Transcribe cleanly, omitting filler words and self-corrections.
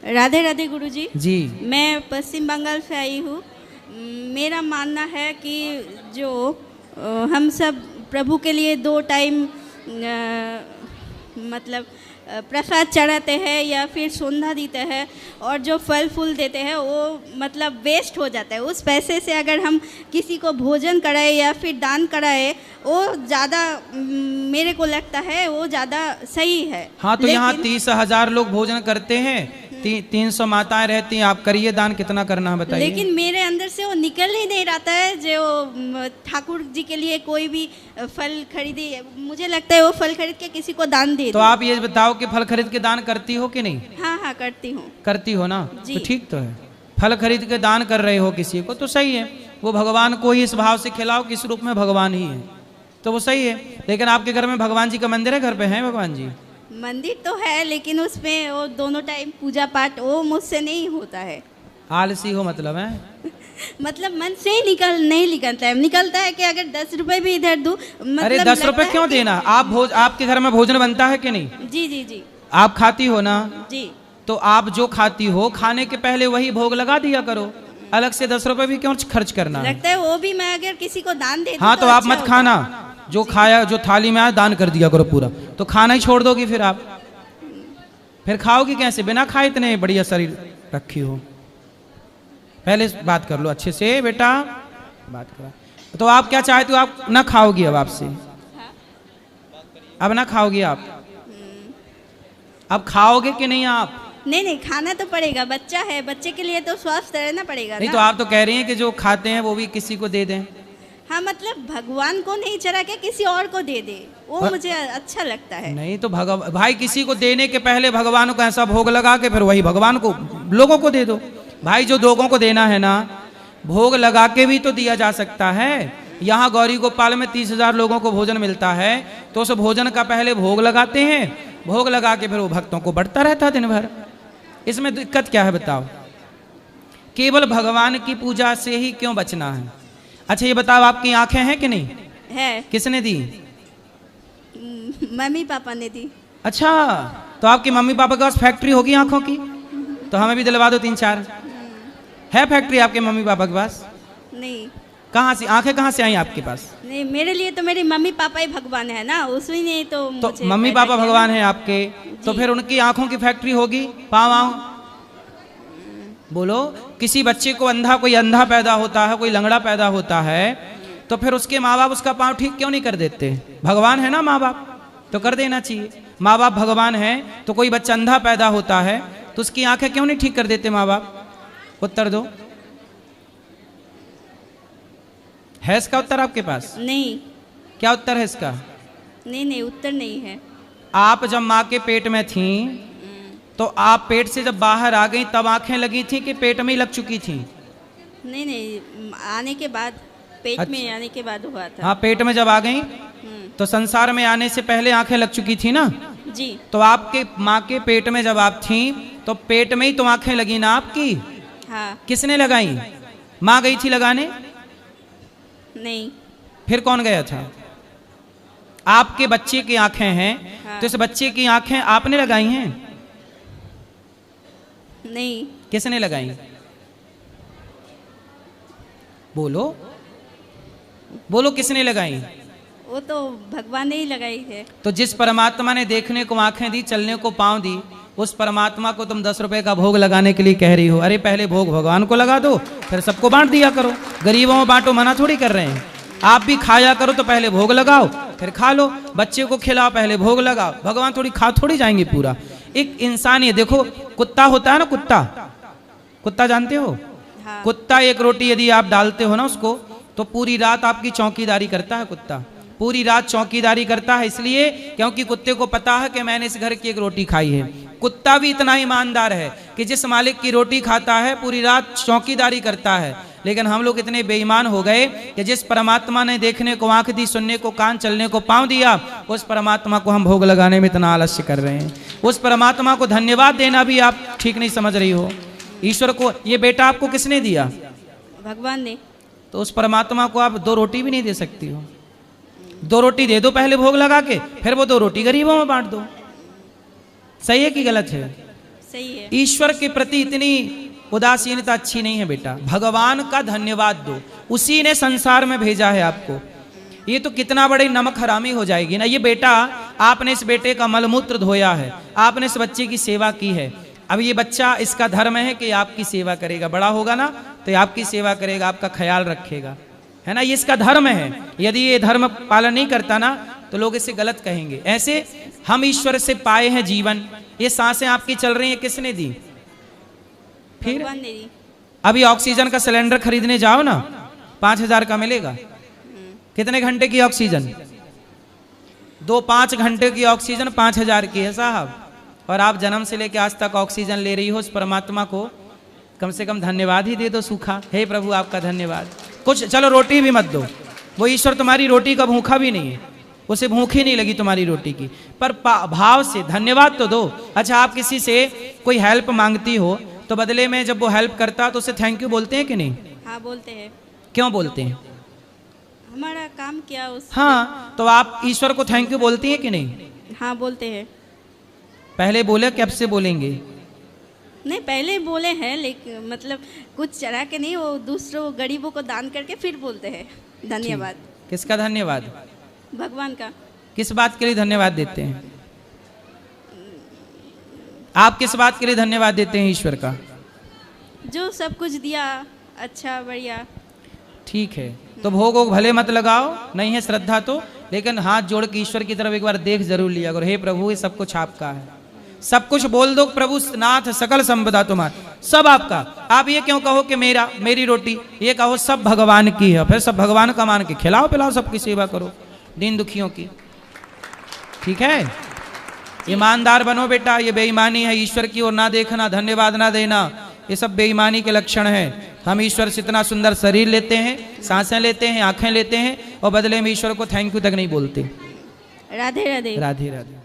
राधे राधे गुरुजी जी। मैं पश्चिम बंगाल से आई हूँ। मेरा मानना है कि जो हम सब प्रभु के लिए 2 टाइम मतलब प्रसाद चढ़ाते हैं या फिर संध्या देते हैं और जो फल फूल देते हैं वो मतलब वेस्ट हो जाता है। उस पैसे से अगर हम किसी को भोजन कराए या फिर दान कराए वो ज़्यादा मेरे को लगता है वो ज़्यादा सही है। हाँ तो यहाँ 30,000 लोग भोजन करते हैं, 300 माताएं रहती हैं, आप करिए दान, कितना करना है बताइए। लेकिन मेरे अंदर से वो निकल ही नहीं रहा है जो ठाकुर जी के लिए कोई भी फल खरीदी, मुझे लगता है वो फल खरीद के किसी को दान दे। तो आप ये बताओ कि फल खरीद के दान करती हो कि नहीं? हाँ हाँ करती हूँ। करती हो ना, जी। तो ठीक तो है। फल खरीद के दान कर रहे हो किसी को तो सही है, वो भगवान को ही इस भाव से खिलाओ, किस रूप में भगवान ही है, तो वो सही है। लेकिन आपके घर में भगवान जी का मंदिर है, घर पे है भगवान जी? मंदिर तो है लेकिन उसमें वो दोनों टाइम पूजा पाठ वो मुझसे नहीं होता है। आलसी हो मतलब है? मतलब मन से ही नहीं निकलता है कि अगर 10 रुपए भी इधर दूं मतलब अरे 10 रुपए क्यों देना? आपके घर में भोजन बनता है कि नहीं? जी जी जी। आप खाती हो ना? जी। तो आप जो खाती हो खाने के पहले वही भोग लगा दिया करो, अलग से 10 रुपए भी क्यों खर्च करना है? लगता है वो भी मैं अगर किसी को दान दे दूं हाँ तो आप अच्छा मत खाना, जो खाया जो थाली में आया दान कर दिया करो पूरा, तो खाना ही छोड़ दोगी फिर आप, फिर खाओगी कैसे? बिना खाए इतने बढ़िया शरीर रखी हो। पहले बात कर लो अच्छे से बेटा, बात करा। तो आप क्या चाहते हो? आप ना खाओगी अब आपसे? अब ना खाओगी आप? अब खाओगे कि नहीं आप? नहीं खाना तो पड़ेगा, बच्चा है, बच्चे के लिए तो स्वास्थ्य रहना पड़ेगा नहीं ना? तो आप तो कह रही हैं कि जो खाते हैं वो भी किसी को दे दें। हाँ मतलब भगवान को नहीं चढ़ा के किसी और को दे दे, वो मुझे अच्छा लगता है। नहीं तो भाई किसी को देने के पहले भगवान को ऐसा भोग लगा के फिर वही भगवान को लोगों को दे दो। भाई जो लोगों को देना है ना, भोग लगा के भी तो दिया जा सकता है। यहाँ गौरी गोपाल में 30,000 लोगों को भोजन मिलता है, तो उस भोजन का पहले भोग लगाते हैं, भोग लगा के फिर वो भक्तों को बढ़ता रहता है दिन भर। इसमें दिक्कत क्या है बताओ? केवल भगवान की पूजा से ही क्यों बचना है? अच्छा ये बताओ, आपकी आंखें हैं कि नहीं है? किसने दी? मम्मी पापा ने दी। अच्छा, तो आपकी मम्मी पापा के पास फैक्ट्री होगी आंखों की? तो हमें भी दिलवा दो 3-4। है फैक्ट्री आपके मम्मी पापा के पास? नहीं। कहाँ से आंखें कहाँ से आई आपके पास? नहीं मेरे लिए तो मेरे मम्मी पापा ही भगवान है ना, उसी ने तो मुझे मम्मी पैदा पापा किया भगवान ना। है आपके, तो फिर उनकी आंखों की फैक्ट्री होगी। पाँव बोलो, किसी बच्चे को अंधा, कोई अंधा पैदा होता है, कोई लंगड़ा पैदा होता है, तो फिर उसके माँ बाप उसका पाँव ठीक क्यों नहीं कर देते? भगवान है ना माँ बाप, तो कर देना चाहिए। माँ बाप भगवान है, तो कोई बच्चा अंधा पैदा होता है तो उसकी आंखें क्यों नहीं ठीक कर देते माँ बाप? उत्तर दो। है इसका उत्तर आपके पास? नहीं। क्या उत्तर है इसका? नहीं उत्तर नहीं है। आप जब माँ के पेट में थी तो आप पेट से जब बाहर आ गई तब आंखें लगी थी कि पेट में ही लग चुकी थी? नहीं आने के बाद, पेट अच्छा। में आने के बाद हुआ था। हाँ पेट में जब आ गई तो संसार में आने से पहले आंखें लग चुकी थी ना? जी। तो आपके माँ के पेट में जब आप थी तो पेट में ही तो आंखें लगी ना आपकी? हाँ। किसने लगाई? माँ गई थी लगाने? नहीं। फिर कौन गया था? आपके बच्चे की आंखें हैं। हाँ। तो इस बच्चे की आंखें आपने लगाई हैं? नहीं। किसने लगाई? बोलो बोलो, किसने लगाई? वो तो भगवान ने ही लगाई है। तो जिस परमात्मा ने देखने को आंखें दी, चलने को पांव दी, उस परमात्मा को तुम 10 रुपए का भोग लगाने के लिए कह रही हो? अरे पहले भोग भगवान को लगा दो, फिर सबको बांट दिया करो। गरीबों में बांटो, मना थोड़ी कर रहे हैं। आप भी खाया करो, तो पहले भोग लगाओ फिर खा लो। बच्चे को खिलाओ, पहले भोग लगाओ। भगवान थोड़ी खा थोड़ी जाएंगे पूरा। एक इंसान, ये देखो कुत्ता होता है ना, कुत्ता जानते हो? हाँ। कुत्ता एक रोटी यदि आप डालते हो ना उसको, तो पूरी रात आपकी चौकीदारी करता है। कुत्ता पूरी रात चौकीदारी करता है, इसलिए क्योंकि कुत्ते को पता है कि मैंने इस घर की एक रोटी खाई है। कुत्ता भी इतना ईमानदार है कि जिस मालिक की रोटी खाता है पूरी रात चौकीदारी करता है। लेकिन हम लोग इतने बेईमान हो गए कि जिस परमात्मा ने देखने को आंख दी, सुनने को कान, चलने को पांव दिया, उस परमात्मा को हम भोग लगाने में इतना आलस्य कर रहे हैं। उस परमात्मा को धन्यवाद देना भी आप ठीक नहीं समझ रही हो। ईश्वर को ये बेटा आपको किसने दिया? भगवान ने। तो उस परमात्मा को आप 2 रोटी भी नहीं दे सकती हो? 2 रोटी दे दो पहले भोग लगा के, फिर वो 2 रोटी गरीबों में बांट दो। सही है कि गलत है? सही है। ईश्वर के प्रति इतनी उदासीनता अच्छी नहीं है बेटा। भगवान का धन्यवाद दो, उसी ने संसार में भेजा है आपको। ये तो कितना बड़ी नमक हरामी हो जाएगी ना। ये बेटा, आपने इस बेटे का मलमूत्र धोया है, आपने इस बच्चे की सेवा की है। अब ये बच्चा, इसका धर्म है कि आपकी सेवा करेगा, बड़ा होगा ना तो ये आपकी सेवा करेगा, आपका ख्याल रखेगा, है ना। ये इसका धर्म है। यदि ये धर्म पालन नहीं करता ना तो लोग इसे गलत कहेंगे। ऐसे हम ईश्वर से पाए हैं जीवन। ये सांसें आपकी चल रही हैं, किसने दी? फिर भगवान ने दी। अभी ऑक्सीजन का सिलेंडर खरीदने जाओ ना, 5,000 का मिलेगा। कितने घंटे की ऑक्सीजन? 5 घंटे की ऑक्सीजन 5,000 की है साहब। और आप जन्म से लेकर आज तक ऑक्सीजन ले रही हो। उस परमात्मा को कम से कम धन्यवाद ही दे दो सूखा। हे प्रभु आपका धन्यवाद। कुछ चलो रोटी भी मत दो, वो ईश्वर तुम्हारी रोटी का भूखा भी नहीं है, उसे भूख ही नहीं लगी तुम्हारी रोटी की, पर भाव से धन्यवाद तो दो। अच्छा, आप किसी से कोई हेल्प मांगती हो तो बदले में जब वो हेल्प करता तो उसे थैंक यू बोलते हैं कि नहीं? हाँ बोलते हैं। क्यों बोलते हैं? हमारा काम किया उस। हाँ, तो आप ईश्वर को थैंक यू बोलती हैं कि नहीं? हाँ बोलते हैं। पहले बोले, कब से बोलेंगे? नहीं, पहले बोले हैं, लेकिन मतलब कुछ चढ़ा के नहीं, वो दूसरों गरीबों को दान करके फिर बोलते हैं धन्यवाद। किसका धन्यवाद? भगवान का। किस बात के लिए धन्यवाद देते हैं आप? किस बात के लिए धन्यवाद देते हैं ईश्वर का? जो सब कुछ दिया, अच्छा बढ़िया। ठीक है, तो भोग वोग भले मत लगाओ, नहीं है श्रद्धा तो, लेकिन हाथ जोड़ के ईश्वर की तरफ एक बार देख जरूर लिया करो। हे प्रभु, ये सब कुछ आपका है। सब कुछ बोल दो, प्रभु नाथ सकल संपदा तुम्हारा, सब आपका। आप ये क्यों कहो कि मेरा, मेरी रोटी, ये कहो सब भगवान की है। फिर सब भगवान का मान के खिलाओ पिलाओ, सबकी सेवा करो, दीन दुखियों की। ठीक है, ईमानदार बनो बेटा। ये बेईमानी है, ईश्वर की ओर ना देखना, धन्यवाद ना देना, ये सब बेईमानी के लक्षण हैं। हम ईश्वर से इतना सुंदर शरीर लेते हैं, सांसें लेते हैं, आंखें लेते हैं, और बदले में ईश्वर को थैंक यू तक नहीं बोलते। राधे राधे। राधे राधे।